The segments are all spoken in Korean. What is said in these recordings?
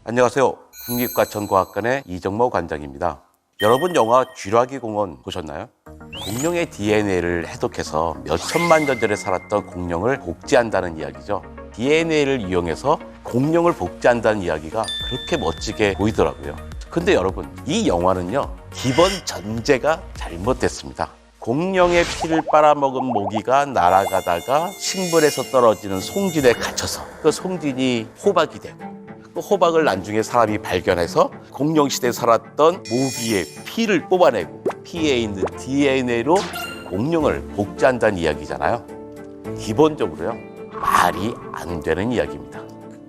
안녕하세요. 국립과천과학관의 이정모 관장입니다. 여러분 영화 쥐라기 공원 보셨나요? 공룡의 DNA를 해독해서 몇 천만 년 전에 살았던 공룡을 복제한다는 이야기죠. DNA를 이용해서 공룡을 복제한다는 이야기가 그렇게 멋지게 보이더라고요. 근데 여러분, 이 영화는요, 기본 전제가 잘못됐습니다. 공룡의 피를 빨아먹은 모기가 날아가다가 식물에서 떨어지는 송진에 갇혀서 그 송진이 호박이 되고 그 호박을 나중에 사람이 발견해서 공룡시대에 살았던 모기의 피를 뽑아내고 피에 있는 DNA로 공룡을 복제한다는 이야기잖아요. 기본적으로요, 말이 안 되는 이야기입니다.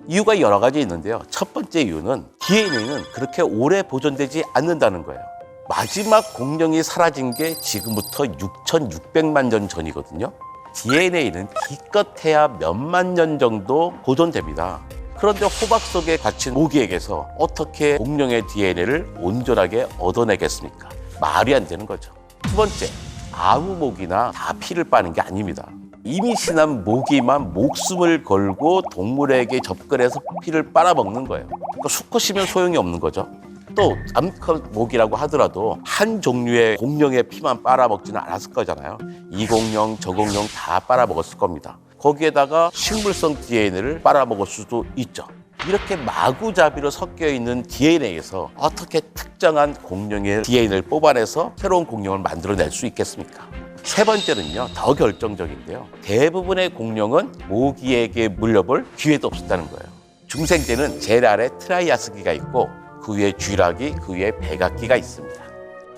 이유가 여러 가지 있는데요. 첫 번째 이유는 DNA는 그렇게 오래 보존되지 않는다는 거예요. 마지막 공룡이 사라진 게 지금부터 6,600만 년 전이거든요. DNA는 기껏해야 몇만 년 정도 보존됩니다. 그런데 호박 속에 갇힌 모기에게서 어떻게 공룡의 DNA를 온전하게 얻어내겠습니까? 말이 안 되는 거죠. 두 번째, 아무 모기나 다 피를 빠는 게 아닙니다. 이미 신한 모기만 목숨을 걸고 동물에게 접근해서 피를 빨아먹는 거예요. 그러니까 수컷이면 소용이 없는 거죠. 또 암컷 모기라고 하더라도 한 종류의 공룡의 피만 빨아먹지는 않았을 거잖아요. 이 공룡, 저 공룡 다 빨아먹었을 겁니다. 거기에다가 식물성 DNA를 빨아먹을 수도 있죠. 이렇게 마구잡이로 섞여 있는 DNA에서 어떻게 특정한 공룡의 DNA를 뽑아내서 새로운 공룡을 만들어낼 수 있겠습니까? 세 번째는요, 더 결정적인데요. 대부분의 공룡은 모기에게 물려볼 기회도 없었다는 거예요. 중생 때는 제일 아래 트라이아스기가 있고 그 위에 쥐라기, 그 위에 백악기가 있습니다.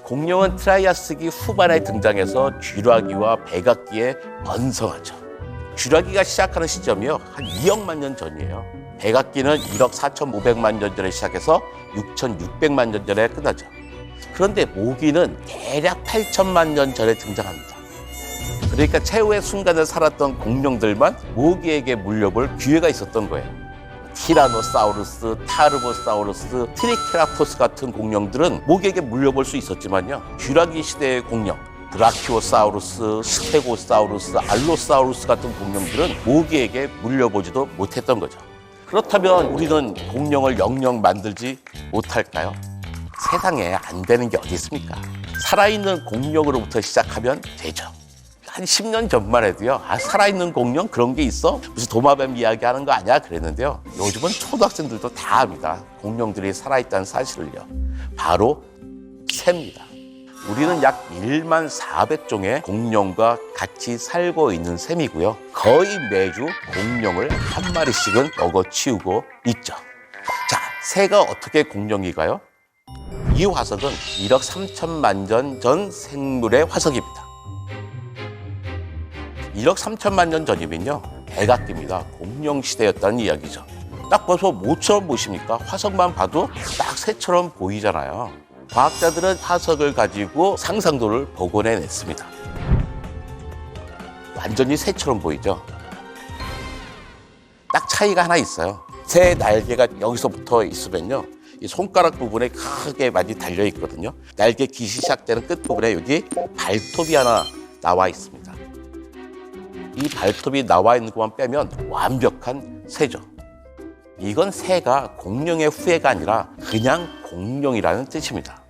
공룡은 트라이아스기 후반에 등장해서 쥐라기와 백악기에 번성하죠. 쥐라기가 시작하는 시점이요, 한 2억만 년 전이에요. 백악기는 1억 4,500만 년 전에 시작해서 6,600만 년 전에 끝나죠. 그런데 모기는 대략 8천만 년 전에 등장합니다. 그러니까 최후의 순간을 살았던 공룡들만 모기에게 물려볼 기회가 있었던 거예요. 티라노사우루스, 타르보사우루스, 트리케라토스 같은 공룡들은 모기에게 물려볼 수 있었지만요, 쥐라기 시대의 공룡, 브라키오사우루스, 스테고사우루스, 알로사우루스 같은 공룡들은 모기에게 물려보지도 못했던 거죠. 그렇다면 우리는 공룡을 영영 만들지 못할까요? 세상에 안 되는 게 어디 있습니까? 살아있는 공룡으로부터 시작하면 되죠. 한 10년 전만 해도요, 살아있는 공룡 그런 게 있어? 무슨 도마뱀 이야기하는 거 아니야? 그랬는데요. 요즘은 초등학생들도 다 압니다. 공룡들이 살아있다는 사실을요. 바로 새입니다. 우리는 약 1만 400종의 공룡과 같이 살고 있는 셈이고요. 거의 매주 공룡을 한 마리씩은 먹어치우고 있죠. 자, 새가 어떻게 공룡인가요? 이 화석은 1억 3천만 년 전 생물의 화석입니다. 1억 3천만 년 전이면요, 백악기입니다. 공룡 시대였다는 이야기죠. 딱 봐서 뭐처럼 보십니까? 화석만 봐도 딱 새처럼 보이잖아요. 과학자들은 화석을 가지고 상상도를 복원해냈습니다. 완전히 새처럼 보이죠? 딱 차이가 하나 있어요. 새 날개가 여기서 붙어 있으면요, 이 손가락 부분에 크게 많이 달려 있거든요. 날개 깃이 시작되는 끝 부분에 여기 발톱이 하나 나와 있습니다. 이 발톱이 나와 있는 것만 빼면 완벽한 새죠. 이건 새가 공룡의 후예가 아니라 그냥 공룡이라는 뜻입니다.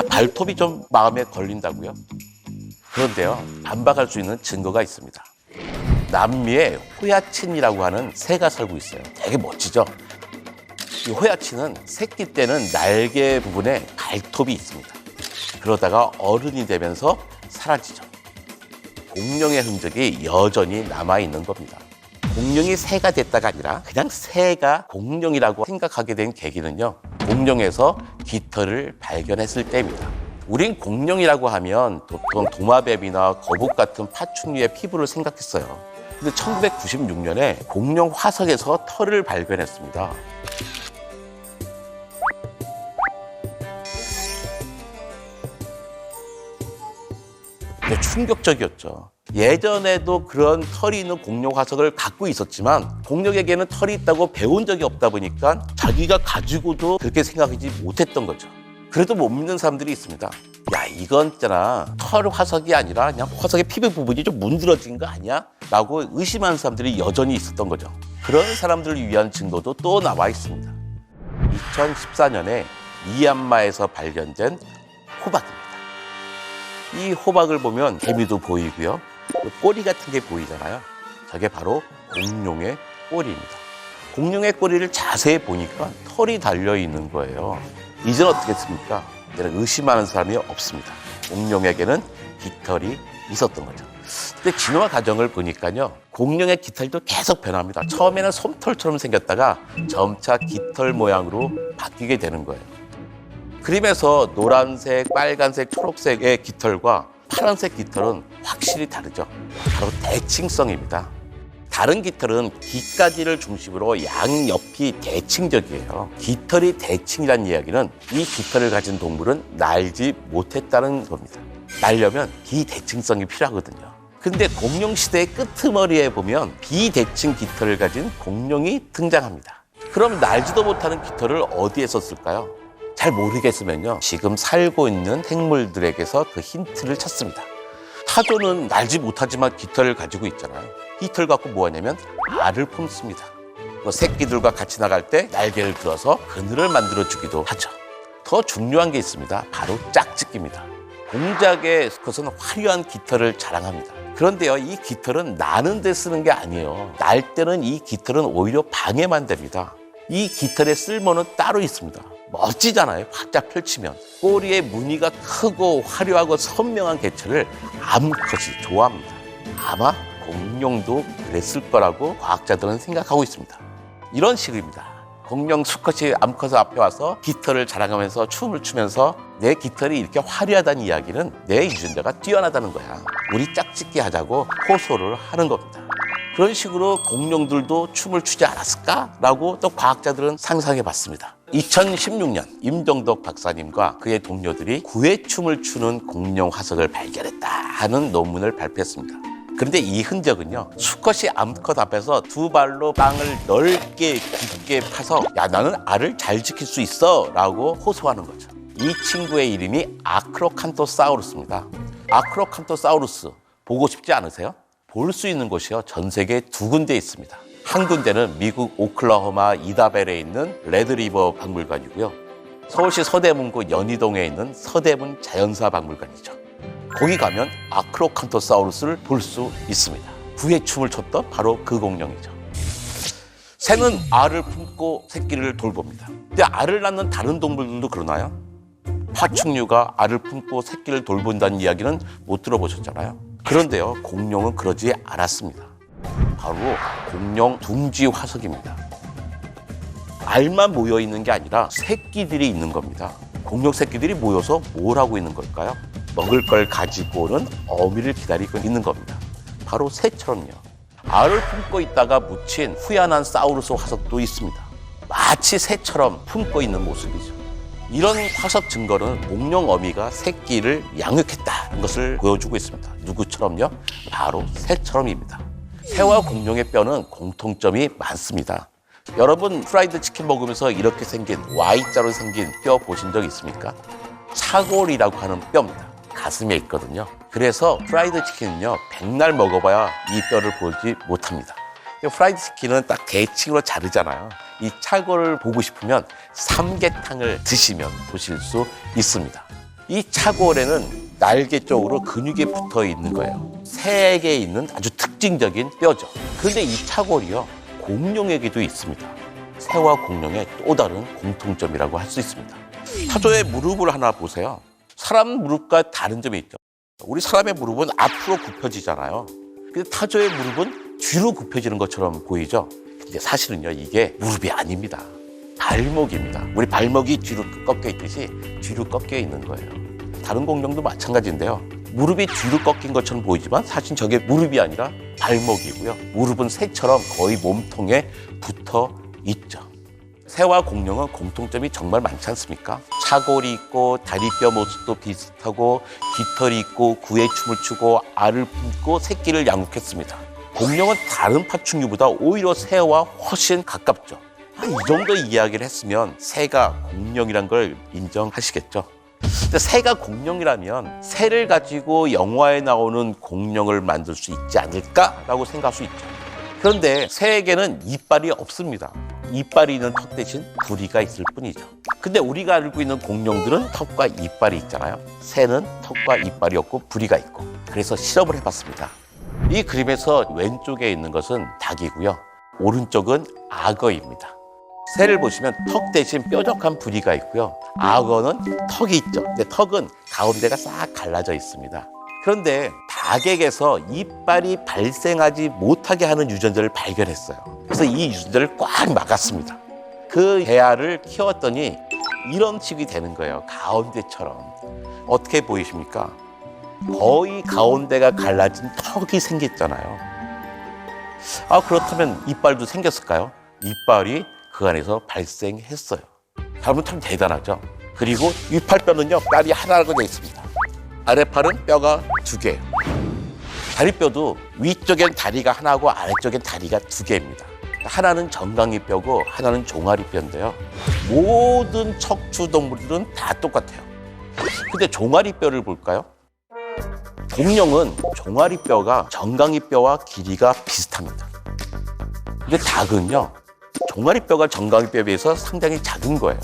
발톱이 좀 마음에 걸린다고요? 그런데요, 반박할 수 있는 증거가 있습니다. 남미에 호야친이라고 하는 새가 살고 있어요. 되게 멋지죠? 이 호야친은 새끼 때는 날개 부분에 발톱이 있습니다. 그러다가 어른이 되면서 사라지죠. 공룡의 흔적이 여전히 남아있는 겁니다. 공룡이 새가 됐다가 아니라 그냥 새가 공룡이라고 생각하게 된 계기는요, 공룡에서 깃털을 발견했을 때입니다. 우린 공룡이라고 하면 보통 도마뱀이나 거북 같은 파충류의 피부를 생각했어요. 근데 1996년에 공룡 화석에서 털을 발견했습니다. 근데 충격적이었죠. 예전에도 그런 털이 있는 공룡 화석을 갖고 있었지만 공룡에게는 털이 있다고 배운 적이 없다 보니까 자기가 가지고도 그렇게 생각하지 못했던 거죠. 그래도 못 믿는 사람들이 있습니다. 야, 이건 있잖아, 털 화석이 아니라 그냥 화석의 피부 부분이 좀 문드러진 거 아니야? 라고 의심하는 사람들이 여전히 있었던 거죠. 그런 사람들을 위한 증거도 또 나와 있습니다. 2014년에 미얀마에서 발견된 호박입니다. 이 호박을 보면 개미도 보이고요. 꼬리 같은 게 보이잖아요. 저게 바로 공룡의 꼬리입니다. 공룡의 꼬리를 자세히 보니까 털이 달려 있는 거예요. 이제는 어떻겠습니까? 이제는 의심하는 사람이 없습니다. 공룡에게는 깃털이 있었던 거죠. 근데 진화 과정을 보니까요, 공룡의 깃털도 계속 변합니다. 처음에는 솜털처럼 생겼다가 점차 깃털 모양으로 바뀌게 되는 거예요. 그림에서 노란색, 빨간색, 초록색의 깃털과 파란색 깃털은 확실히 다르죠. 바로 대칭성입니다. 다른 깃털은 깃가지를 중심으로 양옆이 대칭적이에요. 깃털이 대칭이란 이야기는 이 깃털을 가진 동물은 날지 못했다는 겁니다. 날려면 비대칭성이 필요하거든요. 근데 공룡 시대의 끄트머리에 보면 비대칭 깃털을 가진 공룡이 등장합니다. 그럼 날지도 못하는 깃털을 어디에 썼을까요? 잘 모르겠으면요, 지금 살고 있는 생물들에게서 그 힌트를 찾습니다. 타조는 날지 못하지만 깃털을 가지고 있잖아요. 깃털 갖고 뭐 하냐면 알을 품습니다. 새끼들과 같이 나갈 때 날개를 들어서 그늘을 만들어주기도 하죠. 더 중요한 게 있습니다. 바로 짝짓기입니다. 공작의 수컷은 화려한 깃털을 자랑합니다. 그런데요, 이 깃털은 나는 데 쓰는 게 아니에요. 날 때는 이 깃털은 오히려 방해만 됩니다. 이 깃털의 쓸모는 따로 있습니다. 멋지잖아요. 활짝 펼치면. 꼬리에 무늬가 크고 화려하고 선명한 개체를 암컷이 좋아합니다. 아마 공룡도 그랬을 거라고 과학자들은 생각하고 있습니다. 이런 식입니다. 공룡 수컷이 암컷 앞에 와서 깃털을 자랑하면서 춤을 추면서 내 깃털이 이렇게 화려하다는 이야기는 내 유전자가 뛰어나다는 거야. 우리 짝짓기 하자고 호소를 하는 겁니다. 그런 식으로 공룡들도 춤을 추지 않았을까라고 또 과학자들은 상상해 봤습니다. 2016년 임정덕 박사님과 그의 동료들이 구애춤을 추는 공룡 화석을 발견했다 하는 논문을 발표했습니다. 그런데 이 흔적은요, 수컷이 암컷 앞에서 두 발로 땅을 넓게 깊게 파서 야, 나는 알을 잘 지킬 수 있어 라고 호소하는 거죠. 이 친구의 이름이 아크로칸토사우루스입니다. 아크로칸토사우루스 보고 싶지 않으세요? 볼 수 있는 곳이요, 전 세계 2군데 있습니다. 한 군데는 미국 오클라호마 이다벨에 있는 레드리버 박물관이고요. 서울시 서대문구 연희동에 있는 서대문 자연사 박물관이죠. 거기 가면 아크로칸토사우루스를 볼 수 있습니다. 구애춤을 췄던 바로 그 공룡이죠. 새는 알을 품고 새끼를 돌봅니다. 근데 알을 낳는 다른 동물들도 그러나요? 파충류가 알을 품고 새끼를 돌본다는 이야기는 못 들어보셨잖아요. 그런데요, 공룡은 그러지 않았습니다. 바로 공룡 둥지 화석입니다. 알만 모여 있는 게 아니라 새끼들이 있는 겁니다. 공룡 새끼들이 모여서 뭘 하고 있는 걸까요? 먹을 걸 가지고 오는 어미를 기다리고 있는 겁니다. 바로 새처럼요. 알을 품고 있다가 묻힌 후야난 사우루스 화석도 있습니다. 마치 새처럼 품고 있는 모습이죠. 이런 화석 증거는 공룡 어미가 새끼를 양육했다는 것을 보여주고 있습니다. 누구처럼요? 바로 새처럼입니다. 새와 공룡의 뼈는 공통점이 많습니다. 여러분 프라이드 치킨 먹으면서 이렇게 생긴 Y자로 생긴 뼈 보신 적 있습니까? 차골이라고 하는 뼈입니다. 가슴에 있거든요. 그래서 프라이드 치킨은요, 백날 먹어봐야 이 뼈를 보지 못합니다. 프라이드 치킨은 딱 대칭으로 자르잖아요. 이 차골을 보고 싶으면 삼계탕을 드시면 보실 수 있습니다. 이 차골에는 날개 쪽으로 근육이 붙어 있는 거예요. 새에게 있는 아주 특징적인 뼈죠. 그런데 이 차골이요, 공룡에게도 있습니다. 새와 공룡의 또 다른 공통점이라고 할 수 있습니다. 타조의 무릎을 하나 보세요. 사람 무릎과 다른 점이 있죠. 우리 사람의 무릎은 앞으로 굽혀지잖아요. 근데 타조의 무릎은 뒤로 굽혀지는 것처럼 보이죠. 근데 사실은요, 이게 무릎이 아닙니다. 발목입니다. 우리 발목이 뒤로 꺾여 있듯이 뒤로 꺾여 있는 거예요. 다른 공룡도 마찬가지인데요. 무릎이 뒤로 꺾인 것처럼 보이지만 사실 저게 무릎이 아니라 발목이고요. 무릎은 새처럼 거의 몸통에 붙어 있죠. 새와 공룡은 공통점이 정말 많지 않습니까? 차골이 있고 다리뼈 모습도 비슷하고 깃털이 있고 구애춤을 추고 알을 품고 새끼를 양육했습니다. 공룡은 다른 파충류보다 오히려 새와 훨씬 가깝죠. 이 정도 이야기를 했으면 새가 공룡이란 걸 인정하시겠죠? 근데 새가 공룡이라면 새를 가지고 영화에 나오는 공룡을 만들 수 있지 않을까라고 생각할 수 있죠. 그런데 새에게는 이빨이 없습니다. 이빨이 있는 턱 대신 부리가 있을 뿐이죠. 근데 우리가 알고 있는 공룡들은 턱과 이빨이 있잖아요. 새는 턱과 이빨이 없고 부리가 있고. 그래서 실험을 해봤습니다. 이 그림에서 왼쪽에 있는 것은 닭이고요. 오른쪽은 악어입니다. 새를 보시면 턱 대신 뾰족한 부리가 있고요. 악어는 턱이 있죠. 근데 턱은 가운데가 싹 갈라져 있습니다. 그런데 닭에게서 이빨이 발생하지 못하게 하는 유전자를 발견했어요. 그래서 이 유전자를 꽉 막았습니다. 그 개알을 키웠더니 이런 식이 되는 거예요. 가운데처럼. 어떻게 보이십니까? 거의 가운데가 갈라진 턱이 생겼잖아요. 그렇다면 이빨도 생겼을까요? 이빨이 그 안에서 발생했어요. 여러분 참 대단하죠? 그리고 윗팔뼈는요, 뼈이 하나가 되어 있습니다. 아랫팔은 뼈가 2개. 다리뼈도 위쪽엔 다리가 하나고 아래쪽엔 다리가 2개입니다. 하나는 정강이뼈고 하나는 종아리뼈인데요. 모든 척추 동물들은 다 똑같아요. 근데 종아리뼈를 볼까요? 공룡은 종아리뼈가 정강이뼈와 길이가 비슷합니다. 근데 닭은요, 종아리뼈가 정강이뼈에 비해서 상당히 작은 거예요.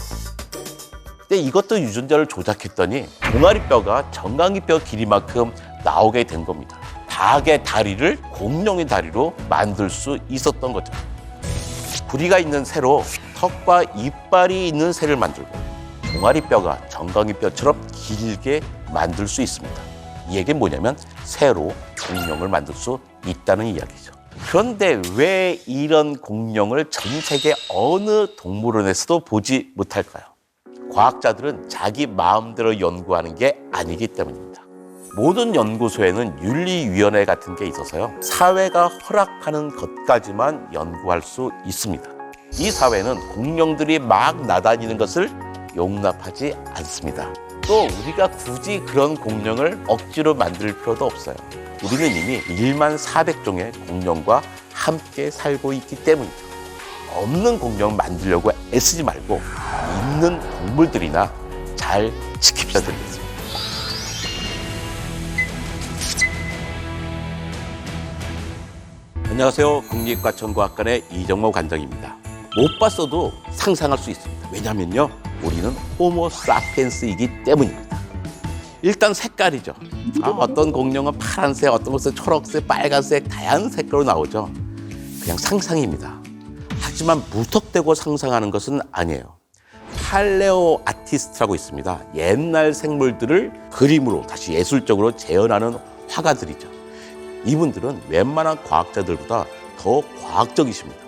근데 이것도 유전자를 조작했더니 종아리뼈가 정강이뼈 길이만큼 나오게 된 겁니다. 닭의 다리를 공룡의 다리로 만들 수 있었던 거죠. 부리가 있는 새로 턱과 이빨이 있는 새를 만들고 종아리뼈가 정강이뼈처럼 길게 만들 수 있습니다. 이 얘기는 뭐냐면 새로 공룡을 만들 수 있다는 이야기죠. 그런데 왜 이런 공룡을 전 세계 어느 동물원에서도 보지 못할까요? 과학자들은 자기 마음대로 연구하는 게 아니기 때문입니다. 모든 연구소에는 윤리위원회 같은 게 있어서요. 사회가 허락하는 것까지만 연구할 수 있습니다. 이 사회는 공룡들이 막 나다니는 것을 용납하지 않습니다. 또 우리가 굳이 그런 공룡을 억지로 만들 필요도 없어요. 우리는 이미 14,400종의 공룡과 함께 살고 있기 때문입니다. 없는 공룡 만들려고 애쓰지 말고 있는 동물들이나 잘 지킵시다 드리겠습니다. 안녕하세요. 국립과천과학관의 이정모 관장입니다. 못 봤어도 상상할 수 있습니다. 왜냐면요, 우리는 호모 사피엔스이기 때문입니다. 일단 색깔이죠. 어떤 공룡은 파란색, 어떤 것은 초록색, 빨간색, 다양한 색깔로 나오죠. 그냥 상상입니다. 하지만 무턱대고 상상하는 것은 아니에요. 팔레오 아티스트라고 있습니다. 옛날 생물들을 그림으로 다시 예술적으로 재현하는 화가들이죠. 이분들은 웬만한 과학자들보다 더 과학적이십니다.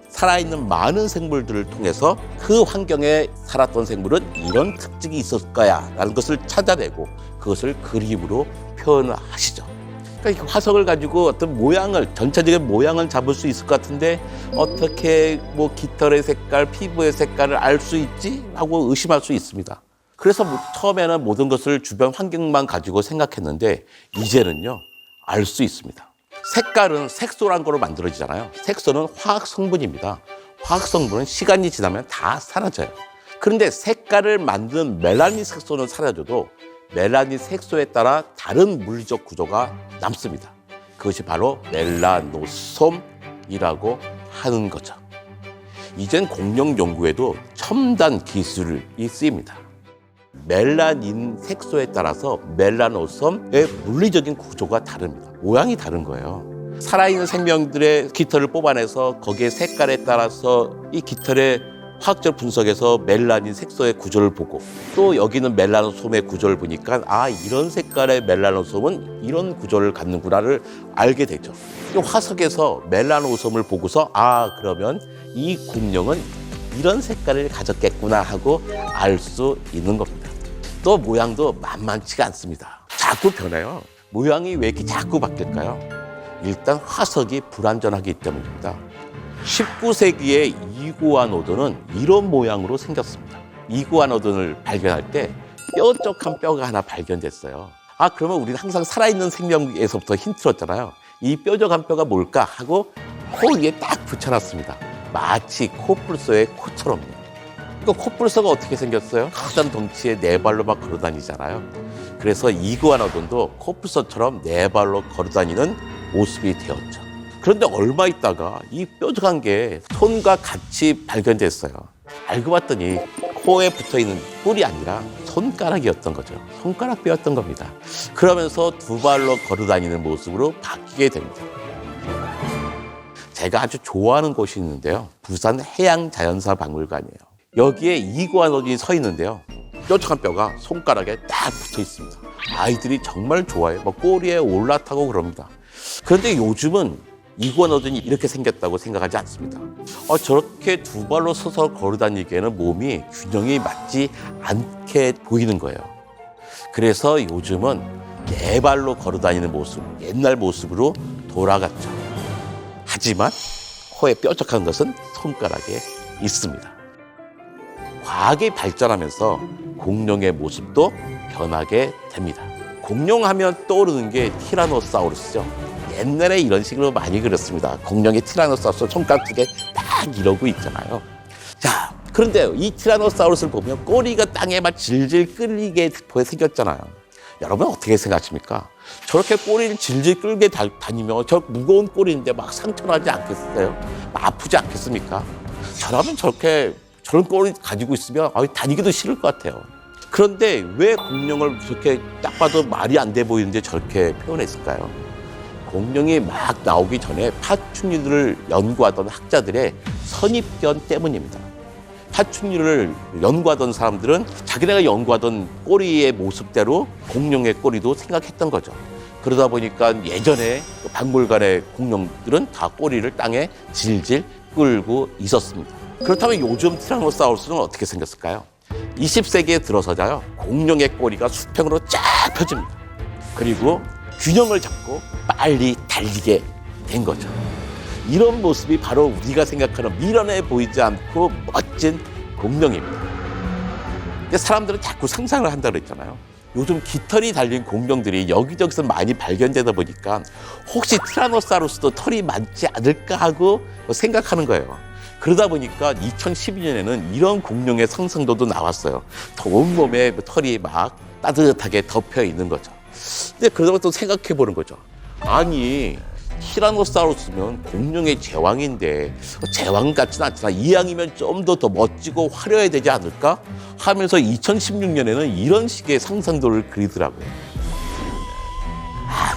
살아있는 많은 생물들을 통해서 그 환경에 살았던 생물은 이런 특징이 있었을 거야 라는 것을 찾아내고 그것을 그림으로 표현하시죠. 그러니까 화석을 가지고 어떤 모양을, 전체적인 모양을 잡을 수 있을 것 같은데 어떻게 깃털의 색깔, 피부의 색깔을 알 수 있지? 하고 의심할 수 있습니다. 그래서 처음에는 모든 것을 주변 환경만 가지고 생각했는데 이제는요, 알 수 있습니다. 색깔은 색소란 거로 만들어지잖아요. 색소는 화학 성분입니다. 화학 성분은 시간이 지나면 다 사라져요. 그런데 색깔을 만드는 멜라닌 색소는 사라져도 멜라닌 색소에 따라 다른 물리적 구조가 남습니다. 그것이 바로 멜라노솜이라고 하는 거죠. 이젠 공룡 연구에도 첨단 기술이 쓰입니다. 멜라닌 색소에 따라서 멜라노솜의 물리적인 구조가 다릅니다. 모양이 다른 거예요. 살아있는 생명들의 깃털을 뽑아내서 거기에 색깔에 따라서 이 깃털의 화학적 분석에서 멜라닌 색소의 구조를 보고 또 여기는 멜라노솜의 구조를 보니까 이런 색깔의 멜라노솜은 이런 구조를 갖는구나를 알게 되죠. 화석에서 멜라노솜을 보고서 그러면 이 공룡은 이런 색깔을 가졌겠구나 하고 알 수 있는 겁니다. 또 모양도 만만치가 않습니다. 자꾸 변해요. 모양이 왜 이렇게 자꾸 바뀔까요? 일단 화석이 불완전하기 때문입니다. 19세기에 이구아노돈은 이런 모양으로 생겼습니다. 이구아노돈을 발견할 때 뾰족한 뼈가 하나 발견됐어요. 그러면 우리는 항상 살아있는 생명에서부터 힌트를 얻잖아요. 이 뾰족한 뼈가 뭘까 하고 코 위에 딱 붙여놨습니다. 마치 코뿔소의 코처럼요. 그 코뿔소가 어떻게 생겼어요? 커다란 덩치에 4발로 막 걸어다니잖아요. 그래서 이구아노돈도 코뿔소처럼 4발로 걸어다니는 모습이 되었죠. 그런데 얼마 있다가 이 뾰족한 게 손과 같이 발견됐어요. 알고 봤더니 코에 붙어있는 뿔이 아니라 손가락이었던 거죠. 손가락뼈였던 겁니다. 그러면서 두 발로 걸어 다니는 모습으로 바뀌게 됩니다. 제가 아주 좋아하는 곳이 있는데요. 부산 해양자연사박물관이에요. 여기에 이구아노딘이 서 있는데요. 뾰족한 뼈가 손가락에 딱 붙어 있습니다. 아이들이 정말 좋아해요. 꼬리에 올라타고 그럽니다. 그런데 요즘은 이구아노딘이 이렇게 생겼다고 생각하지 않습니다. 저렇게 두 발로 서서 걸어 다니기에는 몸이 균형이 맞지 않게 보이는 거예요. 그래서 요즘은 네 발로 걸어 다니는 모습, 옛날 모습으로 돌아갔죠. 하지만 코에 뾰족한 것은 손가락에 있습니다. 과학이 발전하면서 공룡의 모습도 변하게 됩니다. 공룡하면 떠오르는 게 티라노사우루스죠. 옛날에 이런 식으로 많이 그렸습니다. 공룡의 티라노사우루스 손가락 두 개 딱 이러고 있잖아요. 자, 그런데 이 티라노사우루스를 보면 꼬리가 땅에 막 질질 끌리게 생겼잖아요. 여러분 어떻게 생각하십니까? 저렇게 꼬리를 질질 끌게 다니면 저 무거운 꼬리인데 막 상처나지 않겠어요? 아프지 않겠습니까? 저라면 저런 꼬리 가지고 있으면 다니기도 싫을 것 같아요. 그런데 왜 공룡을 저렇게 딱 봐도 말이 안 돼 보이는데 저렇게 표현했을까요? 공룡이 막 나오기 전에 파충류들을 연구하던 학자들의 선입견 때문입니다. 파충류를 연구하던 사람들은 자기네가 연구하던 꼬리의 모습대로 공룡의 꼬리도 생각했던 거죠. 그러다 보니까 예전에 박물관의 공룡들은 다 꼬리를 땅에 질질 끌고 있었습니다. 그렇다면 요즘 티라노사우루스는 어떻게 생겼을까요? 20세기에 들어서자요, 공룡의 꼬리가 수평으로 쫙 펴집니다. 그리고 균형을 잡고 빨리 달리게 된 거죠. 이런 모습이 바로 우리가 생각하는 미련해 보이지 않고 멋진 공룡입니다. 근데 사람들은 자꾸 상상을 한다고 그랬잖아요. 요즘 깃털이 달린 공룡들이 여기저기서 많이 발견되다 보니까 혹시 티라노사우루스도 털이 많지 않을까 하고 생각하는 거예요. 그러다 보니까 2012년에는 이런 공룡의 상상도도 나왔어요. 온몸에 털이 막 따뜻하게 덮여 있는 거죠. 근데 그러다 또 생각해 보는 거죠. 아니, 티라노사우루스면 공룡의 제왕인데 제왕 같지는 않잖아. 이왕이면 좀 더 멋지고 화려해야 되지 않을까? 하면서 2016년에는 이런 식의 상상도를 그리더라고요.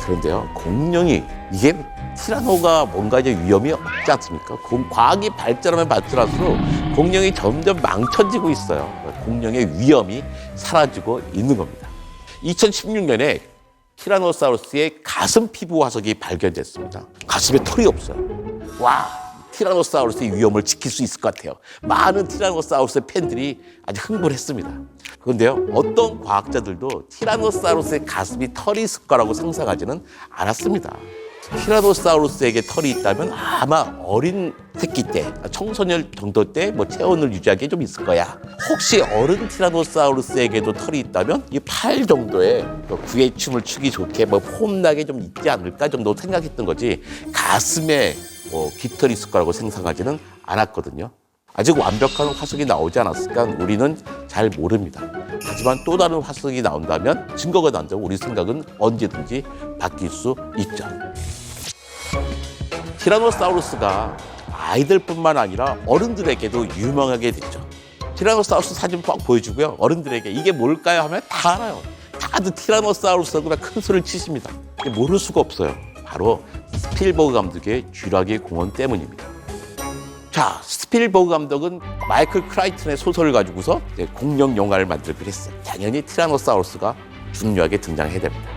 그런데요, 공룡이 이게 티라노가 뭔가 이제 위험이 없지 않습니까? 과학이 발전하면 발전할수록 공룡이 점점 망쳐지고 있어요. 공룡의 위험이 사라지고 있는 겁니다. 2016년에 티라노사우루스의 가슴 피부 화석이 발견됐습니다. 가슴에 털이 없어요. 와, 티라노사우루스의 위험을 지킬 수 있을 것 같아요. 많은 티라노사우루스 팬들이 아주 흥분했습니다. 그런데요, 어떤 과학자들도 티라노사우루스의 가슴이 털이 있을 거라고 상상하지는 않았습니다. 티라노사우루스에게 털이 있다면 아마 어린 새끼 때, 청소년 정도 때 체온을 유지하기에 좀 있을 거야. 혹시 어른 티라노사우루스에게도 털이 있다면 이 팔 정도의 구의 춤을 추기 좋게 폼나게 좀 있지 않을까 정도 생각했던 거지, 가슴에 깃털이 있을 거라고 생각하지는 않았거든요. 아직 완벽한 화석이 나오지 않았으니까 우리는 잘 모릅니다. 하지만 또 다른 화석이 나온다면, 증거가 나온다면 우리 생각은 언제든지 바뀔 수 있죠. 티라노사우루스가 아이들뿐만 아니라 어른들에게도 유명하게 됐죠. 티라노사우루스 사진 꼭 보여주고요, 어른들에게 이게 뭘까요 하면 다 알아요. 다들 티라노사우루스하고 큰 소리를 치십니다. 모를 수가 없어요. 바로 스필버그 감독의 쥐라기 공원 때문입니다. 자, 스필버그 감독은 마이클 크라이튼의 소설을 가지고서 공룡 영화를 만들기로 했어요. 당연히 티라노사우루스가 중요하게 등장해야 됩니다.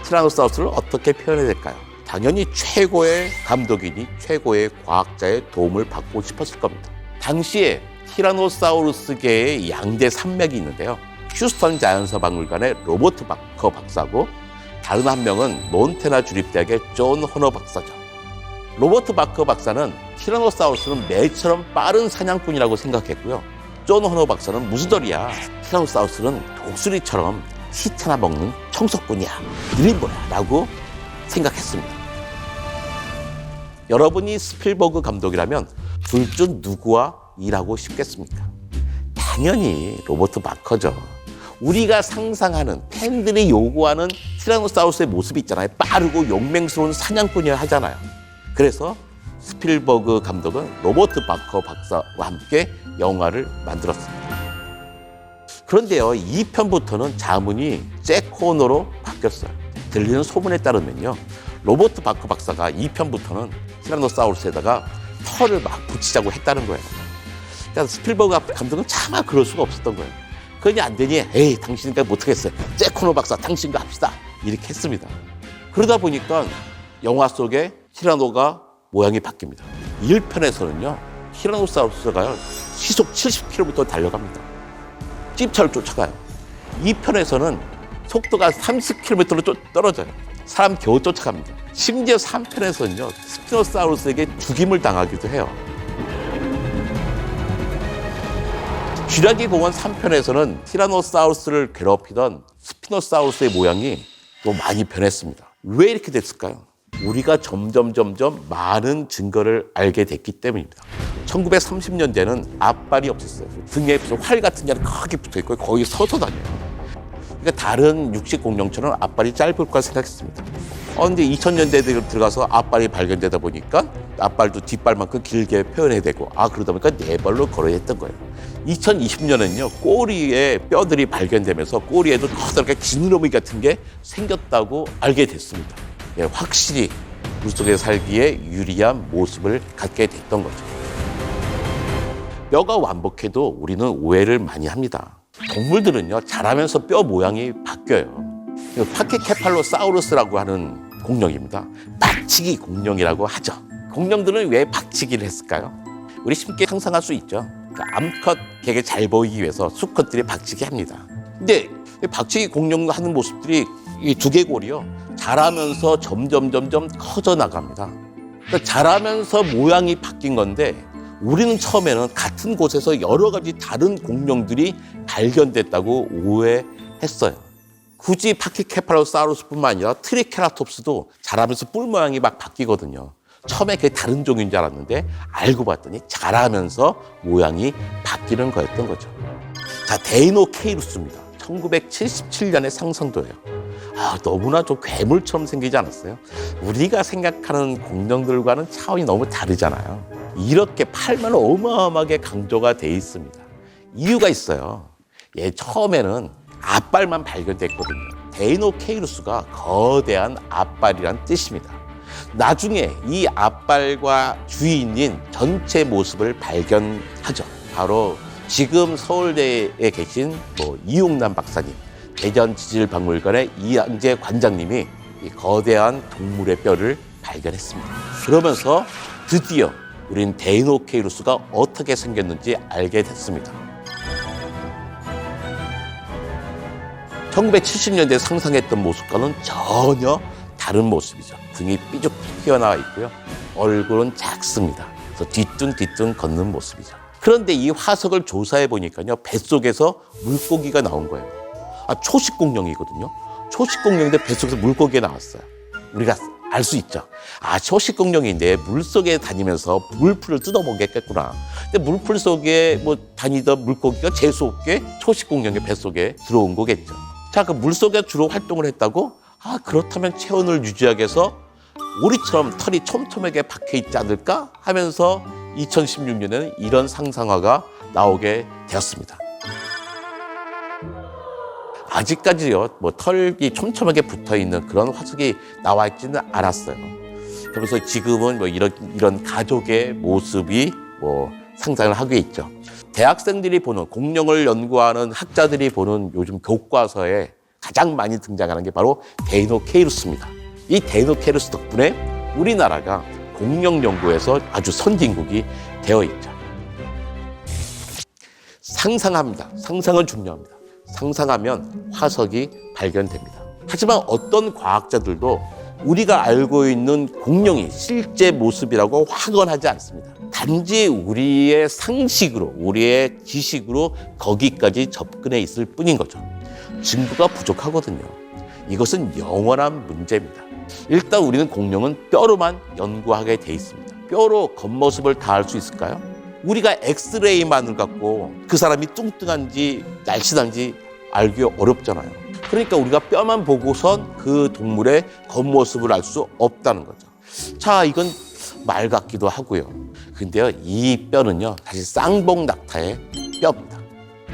티라노사우루스를 어떻게 표현해야 될까요? 당연히 최고의 감독이니 최고의 과학자의 도움을 받고 싶었을 겁니다. 당시에 티라노사우루스계의 양대 산맥이 있는데요. 휴스턴 자연사 박물관의 로버트 바커 박사고, 다른 한 명은 몬태나 주립대학의 존 허너 박사죠. 로버트 바커 박사는 티라노사우루스는 매처럼 빠른 사냥꾼이라고 생각했고요. 존 허너 박사는 무슨 소리야, 티라노사우루스는 독수리처럼 시체나 먹는 청소꾼이야, 느린 거야 라고 생각했습니다. 여러분이 스필버그 감독이라면 둘 중 누구와 일하고 싶겠습니까? 당연히 로버트 바커죠. 우리가 상상하는, 팬들이 요구하는 티라노사우루스의 모습이 있잖아요. 빠르고 용맹스러운 사냥꾼이라 하잖아요. 그래서 스필버그 감독은 로버트 바커 박사와 함께 영화를 만들었습니다. 그런데요, 2편부터는 자문이 잭 호너로 바뀌었어요. 들리는 소문에 따르면요, 로버트 바커 박사가 2편부터는 티라노사우루스에다가 털을 막 붙이자고 했다는 거예요. 그러니까 스필버그 감독은 차마 그럴 수가 없었던 거예요. 그러니 안 되니, 에이, 당신이니까 못하겠어요. 잭 호너 박사, 당신과 합시다. 이렇게 했습니다. 그러다 보니까 영화 속에 티라노가 모양이 바뀝니다. 1편에서는요, 티라노사우루스가 시속 70km 달려갑니다. 찝차를 쫓아가요. 2편에서는 속도가 30km로 떨어져요. 사람 겨우 쫓아갑니다. 심지어 3편에서는요, 스피노사우루스에게 죽임을 당하기도 해요. 쥐라기 공원 3편에서는 티라노사우루스를 괴롭히던 스피노사우루스의 모양이 또 많이 변했습니다. 왜 이렇게 됐을까요? 우리가 점점 많은 증거를 알게 됐기 때문입니다. 1930년대는 앞발이 없었어요. 등에 무슨 활 같은 게 크게 붙어있고 거의 서서 다녀요. 그러니까 다른 육식 공룡처럼 앞발이 짧을 거라 생각했습니다. 근데 2000년대에 들어가서 앞발이 발견되다 보니까 앞발도 뒷발만큼 길게 표현해야 되고, 그러다 보니까 네 발로 걸어야 했던 거예요. 2020년에는요, 꼬리에 뼈들이 발견되면서 꼬리에도 커다랗게 지느러미 같은 게 생겼다고 알게 됐습니다. 예, 확실히 물속에 살기에 유리한 모습을 갖게 됐던 거죠. 뼈가 완벽해도 우리는 오해를 많이 합니다. 동물들은요, 자라면서 뼈 모양이 바뀌어요. 파키케팔로사우루스라고 하는 공룡입니다. 박치기 공룡이라고 하죠. 공룡들은 왜 박치기를 했을까요? 우리 쉽게 상상할 수 있죠. 암컷 객에 잘 보이기 위해서 수컷들이 박치기 합니다. 근데 박치기 공룡 하는 모습들이 이 두개골이요, 자라면서 점점 커져 나갑니다. 그러니까 자라면서 모양이 바뀐 건데, 우리는 처음에는 같은 곳에서 여러 가지 다른 공룡들이 발견됐다고 오해했어요. 굳이 파키케팔로사우루스뿐만 아니라 트리케라톱스도 자라면서 뿔 모양이 막 바뀌거든요. 처음에 그게 다른 종인 줄 알았는데 알고 봤더니 자라면서 모양이 바뀌는 거였던 거죠. 자, 데이노케이루스입니다. 1977년에 상상도예요. 너무나 좀 괴물처럼 생기지 않았어요? 우리가 생각하는 공룡들과는 차원이 너무 다르잖아요. 이렇게 팔만 어마어마하게 강조가 돼 있습니다. 이유가 있어요. 처음에는 앞발만 발견됐거든요. 데이노케이루스가 거대한 앞발이란 뜻입니다. 나중에 이 앞발과 주인인 전체 모습을 발견하죠. 바로 지금 서울대에 계신 이용남 박사님, 대전지질박물관의 이양재 관장님이 이 거대한 동물의 뼈를 발견했습니다. 그러면서 드디어 우린 데이노케이루스가 어떻게 생겼는지 알게 됐습니다. 1970년대에 상상했던 모습과는 전혀 다른 모습이죠. 등이 삐죽 튀어나와 있고요. 얼굴은 작습니다. 그래서 뒤뚱뒤뚱 걷는 모습이죠. 그런데 이 화석을 조사해 보니까요, 뱃속에서 물고기가 나온 거예요. 초식 공룡이거든요. 초식 공룡인데 뱃속에서 물고기가 나왔어요. 우리가 알 수 있죠. 초식 공룡인데 물속에 다니면서 물풀을 뜯어먹겠구나. 근데 물풀 속에 다니던 물고기가 재수없게 초식 공룡의 뱃속에 들어온 거겠죠. 자, 그 물속에 주로 활동을 했다고? 그렇다면 체온을 유지하기 위해서 오리처럼 털이 촘촘하게 박혀있지 않을까? 하면서 2016년에는 이런 상상화가 나오게 되었습니다. 아직까지요, 털이 촘촘하게 붙어있는 그런 화석이 나와 있지는 않았어요. 그래서 지금은 이런 가족의 모습이 상상을 하고 있죠. 대학생들이 보는, 공룡을 연구하는 학자들이 보는 요즘 교과서에 가장 많이 등장하는 게 바로 데이노케이루스입니다. 이 데이노케이루스 덕분에 우리나라가 공룡 연구에서 아주 선진국이 되어 있죠. 상상합니다. 상상은 중요합니다. 상상하면 화석이 발견됩니다. 하지만 어떤 과학자들도 우리가 알고 있는 공룡이 실제 모습이라고 확언하지 않습니다. 단지 우리의 상식으로, 우리의 지식으로 거기까지 접근해 있을 뿐인 거죠. 증거가 부족하거든요. 이것은 영원한 문제입니다. 일단 우리는 공룡은 뼈로만 연구하게 돼 있습니다. 뼈로 겉모습을 다 알 수 있을까요? 우리가 엑스레이만을 갖고 그 사람이 뚱뚱한지 날씬한지 알기 어렵잖아요. 그러니까 우리가 뼈만 보고선 그 동물의 겉모습을 알 수 없다는 거죠. 자, 이건 말 같기도 하고요. 근데요, 이 뼈는요, 사실 쌍봉낙타의 뼈입니다.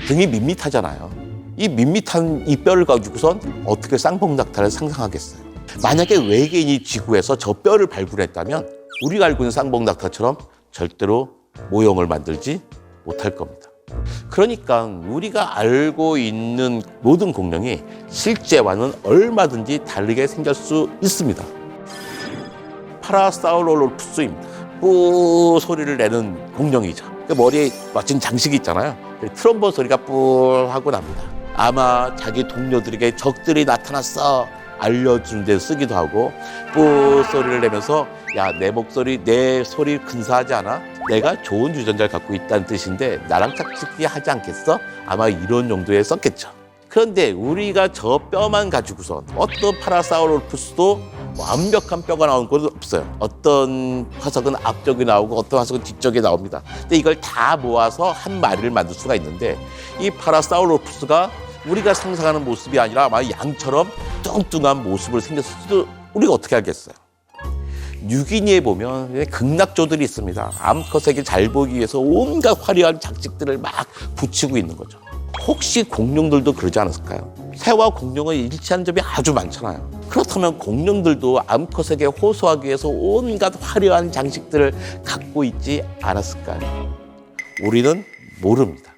등이 밋밋하잖아요. 이 밋밋한 이 뼈를 가지고선 어떻게 쌍봉낙타를 상상하겠어요? 만약에 외계인이 지구에서 저 뼈를 발굴했다면 우리가 알고 있는 쌍봉낙타처럼 절대로 모형을 만들지 못할 겁니다. 그러니까 우리가 알고 있는 모든 공룡이 실제와는 얼마든지 다르게 생길 수 있습니다. 파라사우루로푸스입니다. 뿌 소리를 내는 공룡이죠. 그 머리에 멋진 장식이 있잖아요. 트럼본 소리가 뿌 하고 납니다. 아마 자기 동료들에게 적들이 나타났어 알려주는 데 쓰기도 하고, 뿌 소리를 내면서 야, 내 소리 근사하지 않아? 내가 좋은 유전자를 갖고 있다는 뜻인데 나랑 짝짓기 하지 않겠어? 아마 이런 용도에 썼겠죠. 그런데 우리가 저 뼈만 가지고선 어떤 파라사우루푸스도 완벽한 뼈가 나온 것은 없어요. 어떤 화석은 앞쪽이 나오고 어떤 화석은 뒤쪽에 나옵니다. 근데 이걸 다 모아서 한 마리를 만들 수가 있는데, 이 파라사우루푸스가 우리가 상상하는 모습이 아니라 아마 양처럼 뚱뚱한 모습으로 생겼을 수도 우리가 어떻게 알겠어요. 뉴기니에 보면 극락조들이 있습니다. 암컷에게 잘 보이기 위해서 온갖 화려한 장식들을 막 붙이고 있는 거죠. 혹시 공룡들도 그러지 않았을까요? 새와 공룡은 일치하는 점이 아주 많잖아요. 그렇다면 공룡들도 암컷에게 호소하기 위해서 온갖 화려한 장식들을 갖고 있지 않았을까요? 우리는 모릅니다.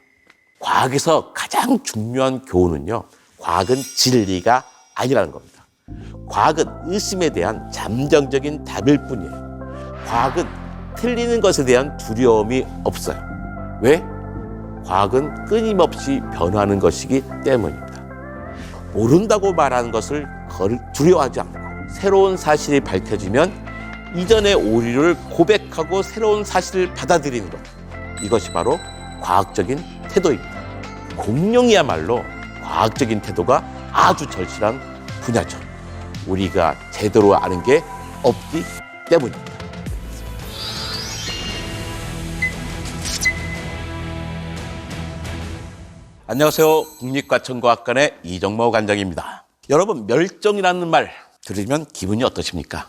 과학에서 가장 중요한 교훈은요, 과학은 진리가 아니라는 겁니다. 과학은 의심에 대한 잠정적인 답일 뿐이에요. 과학은 틀리는 것에 대한 두려움이 없어요. 왜? 과학은 끊임없이 변화하는 것이기 때문입니다. 모른다고 말하는 것을 두려워하지 않고, 새로운 사실이 밝혀지면 이전의 오류를 고백하고 새로운 사실을 받아들이는 것, 이것이 바로 과학적인 태도입니다. 공룡이야말로 과학적인 태도가 아주 절실한 분야죠. 우리가 제대로 아는 게 없기 때문입니다. 안녕하세요. 국립과천과학관의 이정모 관장입니다. 여러분, 멸종이라는 말 들으면 기분이 어떠십니까?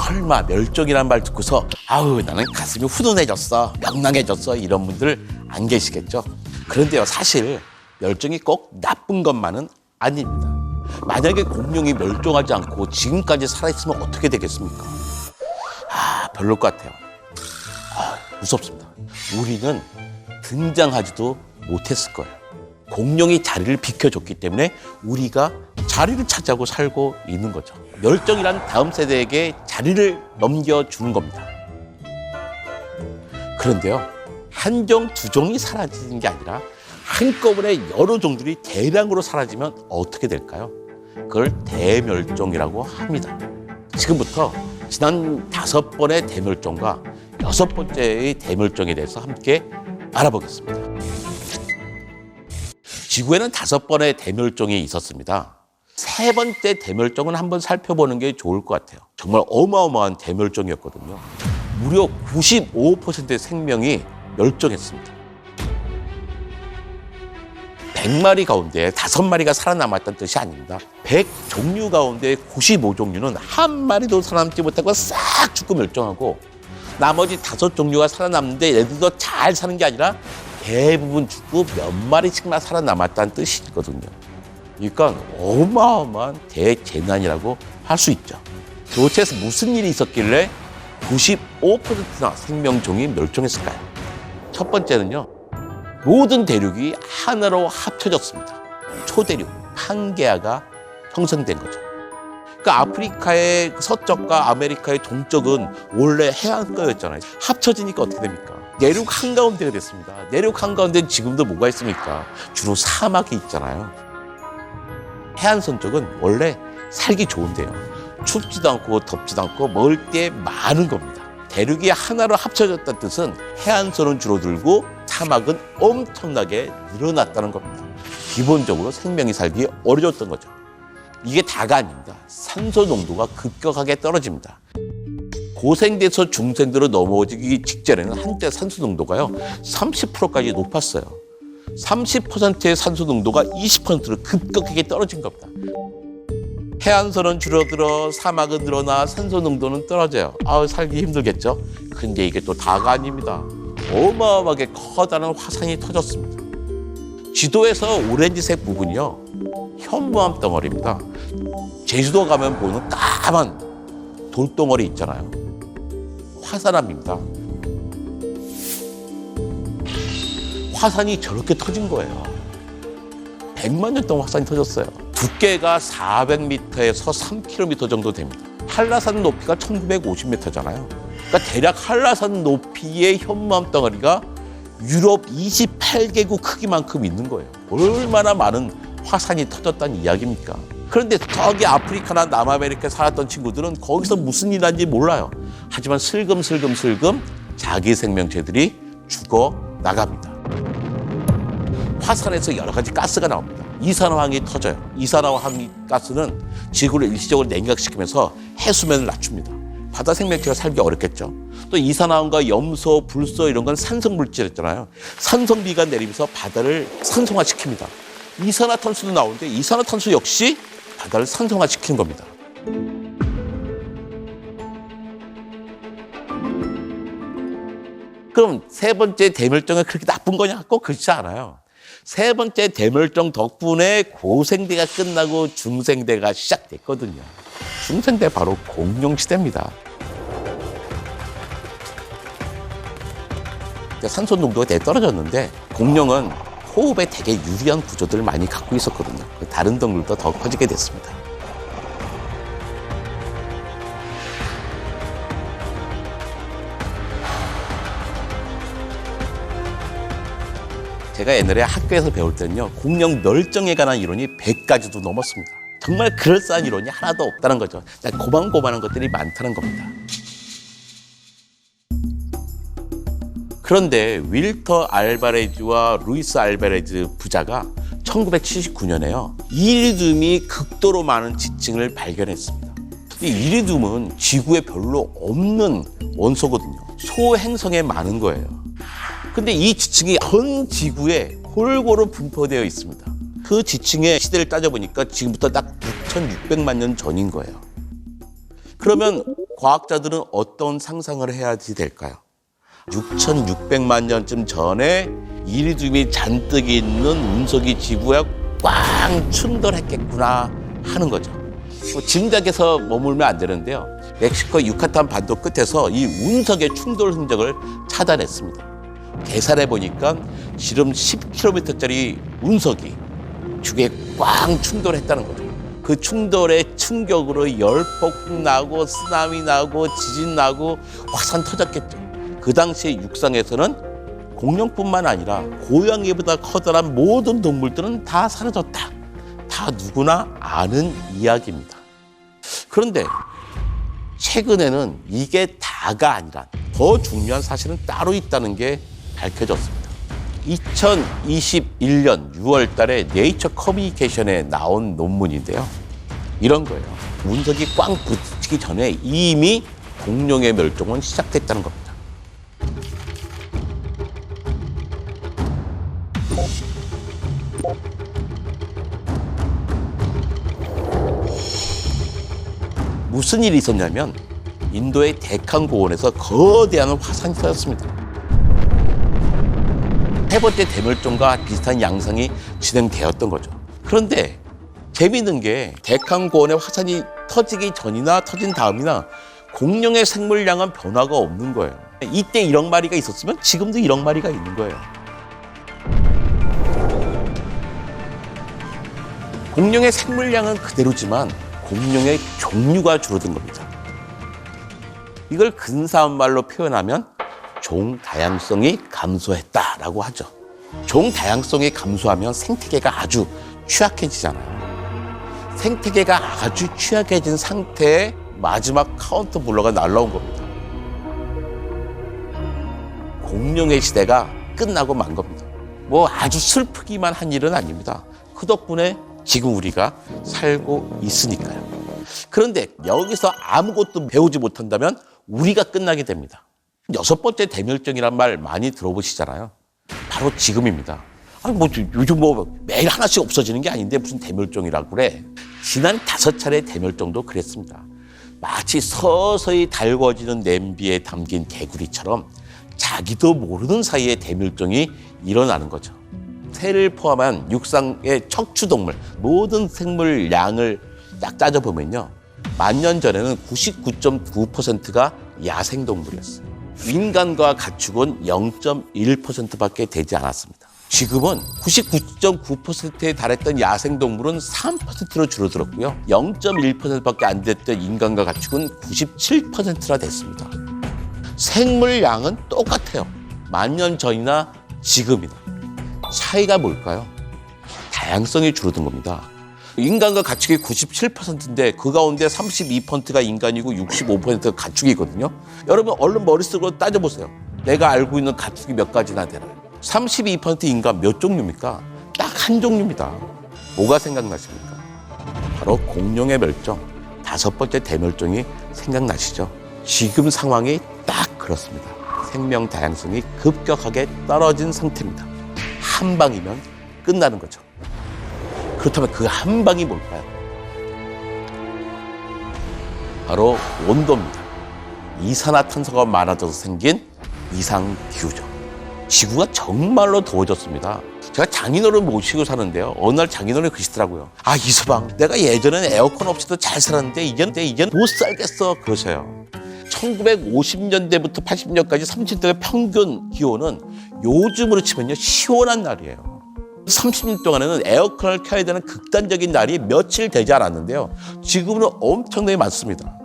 설마 멸종이라는 말 듣고서 아우, 나는 가슴이 훈훈해졌어, 명랑해졌어, 이런 분들 안 계시겠죠? 그런데요, 사실 멸종이 꼭 나쁜 것만은 아닙니다. 만약에 공룡이 멸종하지 않고 지금까지 살아있으면 어떻게 되겠습니까? 별로일 것 같아요. 무섭습니다. 우리는 등장하지도 못했을 거예요. 공룡이 자리를 비켜줬기 때문에 우리가 자리를 차지하고 살고 있는 거죠. 멸종이란 다음 세대에게 자리를 넘겨주는 겁니다. 그런데요, 한 종, 두 종이 사라지는 게 아니라 한꺼번에 여러 종들이 대량으로 사라지면 어떻게 될까요? 그걸 대멸종이라고 합니다. 지금부터 지난 5번의 대멸종과 6번째의 대멸종에 대해서 함께 알아보겠습니다. 지구에는 5번의 대멸종이 있었습니다. 3번째 대멸종은 한번 살펴보는 게 좋을 것 같아요. 정말 어마어마한 대멸종이었거든요. 무려 95%의 생명이 멸종했습니다. 100마리 가운데 5마리가 살아남았다는 뜻이 아닙니다. 100종류 가운데 95종류는 한 마리도 살아남지 못하고 싹 죽고 멸종하고, 나머지 5종류가 살아남는데 얘들도 잘 사는 게 아니라 대부분 죽고 몇 마리씩만 살아남았다는 뜻이거든요. 그러니까 어마어마한 대재난이라고 할 수 있죠. 도대체 무슨 일이 있었길래 95%나 생명종이 멸종했을까요? 첫 번째는요, 모든 대륙이 하나로 합쳐졌습니다. 초대륙, 판게아가 형성된 거죠. 그러니까 아프리카의 서쪽과 아메리카의 동쪽은 원래 해안가였잖아요. 합쳐지니까 어떻게 됩니까? 내륙 한가운데가 됐습니다. 내륙 한가운데는 지금도 뭐가 있습니까? 주로 사막이 있잖아요. 해안선 쪽은 원래 살기 좋은데요. 춥지도 않고 덥지도 않고 먹을 게 많은 겁니다. 대륙이 하나로 합쳐졌다는 뜻은 해안선은 줄어들고 사막은 엄청나게 늘어났다는 겁니다. 기본적으로 생명이 살기 어려웠던 거죠. 이게 다가 아닙니다. 산소 농도가 급격하게 떨어집니다. 고생돼서 중생대로 넘어지기 직전에는 한때 산소 농도가요 30%까지 높았어요. 30%의 산소 농도가 20%로 급격하게 떨어진 겁니다. 해안선은 줄어들어 사막은 늘어나 산소 농도는 떨어져요. 살기 힘들겠죠? 근데 이게 또 다가 아닙니다. 어마어마하게 커다란 화산이 터졌습니다. 지도에서 오렌지색 부분이요, 현무암 덩어리입니다. 제주도 가면 보는 까만 돌덩어리 있잖아요. 화산암입니다. 화산이 저렇게 터진 거예요. 100만 년 동안 화산이 터졌어요. 두께가 400m에서 3km 정도 됩니다. 한라산 높이가 1950m잖아요. 그러니까 대략 한라산 높이의 현무암 덩어리가 유럽 28개국 크기만큼 있는 거예요. 얼마나 많은 화산이 터졌다는 이야기입니까? 그런데 저기 아프리카나 남아메리카에 살았던 친구들은 거기서 무슨 일 하는지 몰라요. 하지만 슬금슬금 자기 생명체들이 죽어 나갑니다. 화산에서 여러 가지 가스가 나옵니다. 이산화황이 터져요. 이산화황 가스는 지구를 일시적으로 냉각시키면서 해수면을 낮춥니다. 바다 생명체가 살기 어렵겠죠. 또 이산화황과 염소, 불소 이런 건 산성 물질이었잖아요. 산성비가 내리면서 바다를 산성화시킵니다. 이산화탄소도 나오는데 이산화탄소 역시 바다를 산성화시키는 겁니다. 그럼 세 번째 대멸종은 그렇게 나쁜 거냐? 꼭 그렇지 않아요. 세 번째 대멸종 덕분에 고생대가 끝나고 중생대가 시작됐거든요. 중생대 바로 공룡시대입니다. 산소 농도가 되게 떨어졌는데 공룡은 호흡에 되게 유리한 구조들을 많이 갖고 있었거든요. 다른 동물도 더 커지게 됐습니다. 제가 옛날에 학교에서 배울 때는요, 공룡 멸종에 관한 이론이 100가지도 넘었습니다. 정말 그럴싸한 이론이 하나도 없다는 거죠. 고만고만한 것들이 많다는 겁니다. 그런데 윌터 알바레즈와 루이스 알바레즈 부자가 1979년에요. 이리듐이 극도로 많은 지층을 발견했습니다. 이 이리듐은 지구에 별로 없는 원소거든요. 소행성에 많은 거예요. 근데 이 지층이 전 지구에 골고루 분포되어 있습니다. 그 지층의 시대를 따져보니까 지금부터 딱 6,600만 년 전인 거예요. 그러면 과학자들은 어떤 상상을 해야 될까요? 6,600만 년쯤 전에 이리듐이 잔뜩 있는 운석이 지구에 꽝 충돌했겠구나 하는 거죠. 짐작해서 머물면 안 되는데요. 멕시코 유카탄 반도 끝에서 이 운석의 충돌 흔적을 찾아냈습니다. 계산해 보니까 지름 10km짜리 운석이 주위에 꽝 충돌했다는 거죠. 그 충돌의 충격으로 열폭풍 나고 쓰나미 나고 지진 나고 화산 터졌겠죠. 그 당시에 육상에서는 공룡뿐만 아니라 고양이보다 커다란 모든 동물들은 다 사라졌다. 다 누구나 아는 이야기입니다. 그런데 최근에는 이게 다가 아니라 더 중요한 사실은 따로 있다는 게 밝혀졌습니다. 2021년 6월 달에 네이처 커뮤니케이션에 나온 논문인데요. 이런 거예요. 운석이 꽝 붙기 전에 이미 공룡의 멸종은 시작됐다는 겁니다. 무슨 일이 있었냐면 인도의 데칸 고원에서 거대한 화산이 터졌습니다. 세 번째 대멸종과 비슷한 양상이 진행되었던 거죠. 그런데 재미있는 게 데칸 고원의 화산이 터지기 전이나 터진 다음이나 공룡의 생물량은 변화가 없는 거예요. 이때 1억 마리가 있었으면 지금도 1억 마리가 있는 거예요. 공룡의 생물량은 그대로지만 공룡의 종류가 줄어든 겁니다. 이걸 근사한 말로 표현하면 종 다양성이 감소했다라고 하죠. 종 다양성이 감소하면 생태계가 아주 취약해지잖아요. 생태계가 아주 취약해진 상태에 마지막 카운터 블러가 날라온 겁니다. 공룡의 시대가 끝나고 만 겁니다. 뭐 아주 슬프기만 한 일은 아닙니다. 그 덕분에 지금 우리가 살고 있으니까요. 그런데 여기서 아무것도 배우지 못한다면 우리가 끝나게 됩니다. 6번째 대멸종이란 말 많이 들어보시잖아요. 바로 지금입니다. 아니 뭐 요즘 뭐 매일 하나씩 없어지는 게 아닌데 무슨 대멸종이라고 그래. 지난 5차례 대멸종도 그랬습니다. 마치 서서히 달궈지는 냄비에 담긴 개구리처럼 자기도 모르는 사이에 대멸종이 일어나는 거죠. 새를 포함한 육상의 척추동물 모든 생물 양을 딱 따져보면요. 10,000년 전에는 99.9%가 야생동물이었어요. 인간과 가축은 0.1%밖에 되지 않았습니다. 지금은 99.9%에 달했던 야생동물은 3%로 줄어들었고요. 0.1%밖에 안 됐던 인간과 가축은 97%나 됐습니다. 생물량은 똑같아요. 10,000년 전이나 지금이나. 차이가 뭘까요? 다양성이 줄어든 겁니다. 인간과 가축이 97%인데 그 가운데 32%가 인간이고 65%가 가축이거든요. 여러분 얼른 머릿속으로 따져보세요. 내가 알고 있는 가축이 몇 가지나 되나요? 32% 인간 몇 종류입니까? 딱 한 종류입니다. 뭐가 생각나십니까? 바로 공룡의 멸종, 5번째 대멸종이 생각나시죠? 지금 상황이 딱 그렇습니다. 생명 다양성이 급격하게 떨어진 상태입니다. 한 방이면 끝나는 거죠. 그렇다면 그 한 방이 뭘까요? 바로 온도입니다. 이산화탄소가 많아져서 생긴 이상기후죠. 지구가 정말로 더워졌습니다. 제가 장인어른 모시고 사는데요. 어느 날 장인어른이 그러시더라고요. 아, 이서방, 내가 예전에는 에어컨 없이도 잘 살았는데 이제는 못 살겠어. 그러세요. 1950년대부터 80년까지 30년대 평균 기온은 요즘으로 치면요, 시원한 날이에요. 30년 동안에는 에어컨을 켜야 되는 극단적인 날이 며칠 되지 않았는데요. 지금은 엄청나게 많습니다.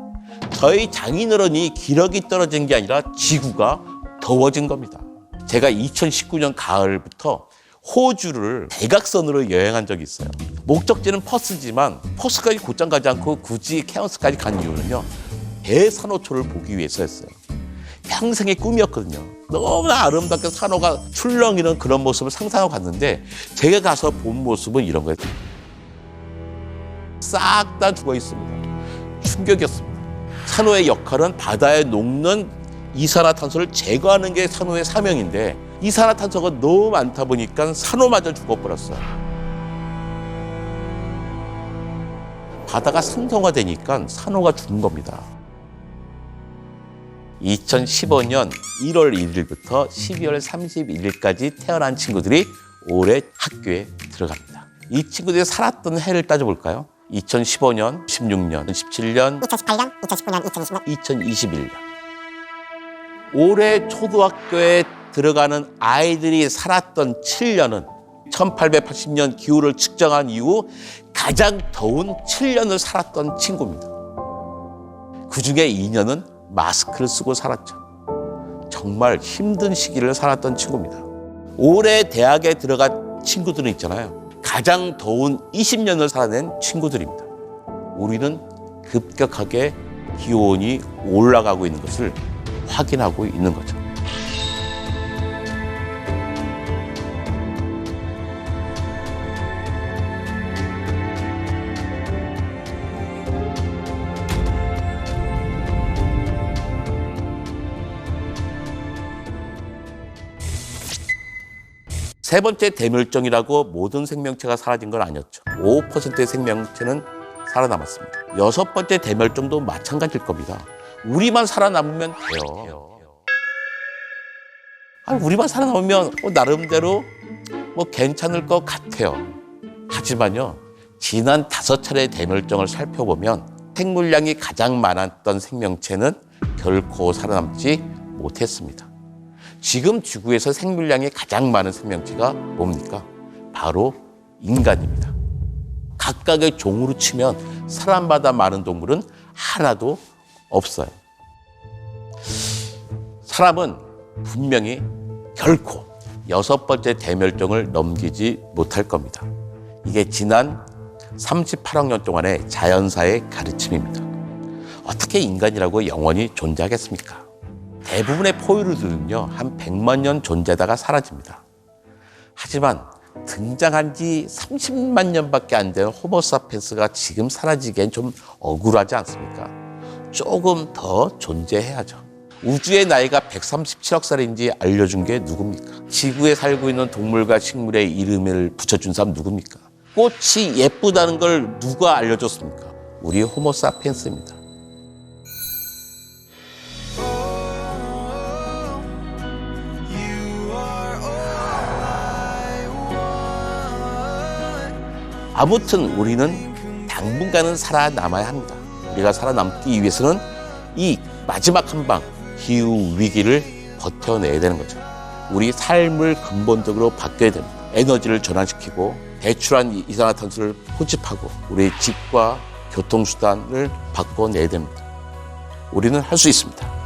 저희 장인어른이 기력이 떨어진 게 아니라 지구가 더워진 겁니다. 제가 2019년 가을부터 호주를 대각선으로 여행한 적이 있어요. 목적지는 퍼스지만 퍼스까지 곧장 가지 않고 굳이 케언스까지 간 이유는요. 대산호초를 보기 위해서였어요. 평생의 꿈이었거든요. 너무나 아름답게 산호가 출렁이는 그런 모습을 상상하고 갔는데 제가 가서 본 모습은 이런 거예요. 싹 다 죽어 있습니다. 충격이었습니다. 산호의 역할은 바다에 녹는 이산화탄소를 제거하는 게 산호의 사명인데 이산화탄소가 너무 많다 보니까 산호마저 죽어버렸어요. 바다가 산성화되니까 산호가 죽은 겁니다. 2015년 1월 1일부터 12월 31일까지 태어난 친구들이 올해 학교에 들어갑니다. 이 친구들이 살았던 해를 따져볼까요? 2015년, 16년, 17년, 2018년, 2019년, 2020년, 2021년. 올해 초등학교에 들어가는 아이들이 살았던 7년은 1880년 기후를 측정한 이후 가장 더운 7년을 살았던 친구입니다. 그중에 2년은 마스크를 쓰고 살았죠. 정말 힘든 시기를 살았던 친구입니다. 올해 대학에 들어간 친구들은 있잖아요. 가장 더운 20년을 살아낸 친구들입니다. 우리는 급격하게 기온이 올라가고 있는 것을 확인하고 있는 거죠. 세 번째 대멸종이라고 모든 생명체가 사라진 건 아니었죠. 5%의 생명체는 살아남았습니다. 6번째 대멸종도 마찬가지일 겁니다. 우리만 살아남으면 돼요. 우리만 살아남으면 나름대로 괜찮을 것 같아요. 하지만요, 지난 5차례 대멸종을 살펴보면 생물량이 가장 많았던 생명체는 결코 살아남지 못했습니다. 지금 지구에서 생물량이 가장 많은 생명체가 뭡니까? 바로 인간입니다. 각각의 종으로 치면 사람마다 많은 동물은 하나도 없어요. 사람은 분명히 결코 6번째 대멸종을 넘기지 못할 겁니다. 이게 지난 38억 년 동안의 자연사의 가르침입니다. 어떻게 인간이라고 영원히 존재하겠습니까? 대부분의 포유류들은요, 한 100만 년 존재하다가 사라집니다. 하지만 등장한 지 30만 년밖에 안 되는 호모사피엔스가 지금 사라지기엔 좀 억울하지 않습니까? 조금 더 존재해야죠. 우주의 나이가 137억 살인지 알려준 게 누굽니까? 지구에 살고 있는 동물과 식물의 이름을 붙여준 사람 누굽니까? 꽃이 예쁘다는 걸 누가 알려줬습니까? 우리 호모 사피엔스입니다. 아무튼 우리는 당분간은 살아남아야 합니다. 우리가 살아남기 위해서는 이 마지막 한 방, 기후 위기를 버텨내야 되는 거죠. 우리 삶을 근본적으로 바뀌어야 됩니다. 에너지를 전환시키고 배출한 이산화탄소를 포집하고 우리의 집과 교통수단을 바꿔내야 됩니다. 우리는 할 수 있습니다.